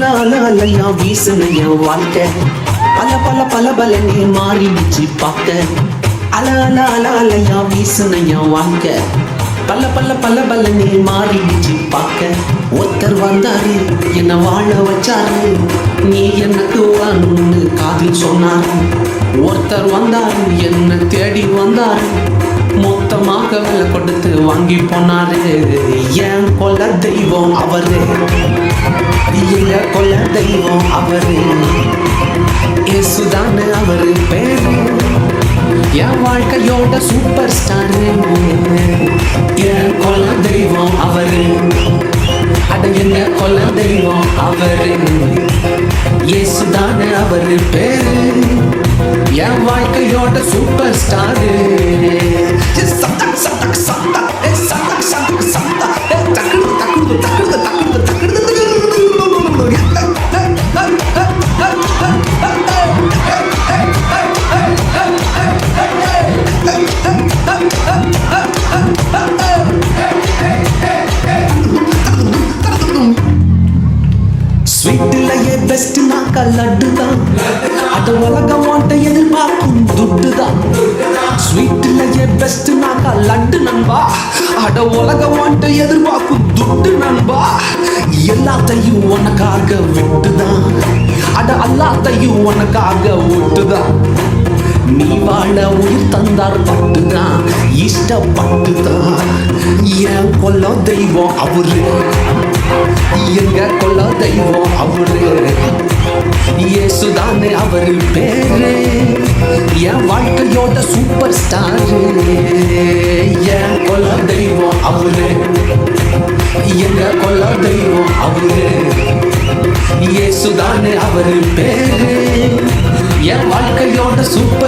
அலையா வீசுனையா வாழ்க்கை பல பலனே மாறிடுச்சு பார்க்க அலையா வீசுனையா வாழ்க்கை பல பலனே மாறிடுச்சு பார்க்க ஒருத்தர் வந்தாரு என்ன வாழ வச்சாரு நீ எனக்கு வான்னு காதில் சொன்னாரு ஒருத்தர் வந்தாரு என்ன தேடி வந்தாரு மொத்தமாக விலை கொடுத்து வாங்கி போனாரு ஏன் கொல்ல தெய்வம் அவரு எங்க கொல்ல தெய்வம் அவரு இயேசுதானு அவரு பேரு என் வாழ்க்கையோட சூப்பர் ஸ்டாரு என் கொல்ல தெய்வம் அவரு அட எங்க கொல்ல தெய்வம் அவரு இயேசுதானு அவரு பேரு என் வாழ்க்கையோட சூப்பர் ஸ்டாரு ஸ்வீட்லயே பெஸ்ட் நாக்க லட்டு தான் அது உலகம் வாண்ட எதிர்பார்க்கும் துட்டு தான் ஸ்வீட்லயே பெஸ்ட் நாக்க லட்டு நண்பா அட உலகம் வாண்ட எதிர்பார்க்கும் துட்டு நண்பா எல்லாத்தையும் உனக்காக விட்டுதான் அட எல்லாத்தையும் உனக்காக விட்டுதான் நீ வாழ உயிர் தந்தார் பட்டுதான் இஷ்டப்பட்டுதான் என் கொல்ல தெய்வம் அவரு எங்க கொல்ல தெய்வம் அவரு இயேசுதானே அவரு பேரு என் வாழ்க்கையோட சூப்பர் ஸ்டாரு என் கொல்ல தெய்வம் அவரு எங்க கொல்ல தெய்வம் அவரு இயேசுதானே அவரு பேரு என் வாழ்க்கையோட சூப்பர்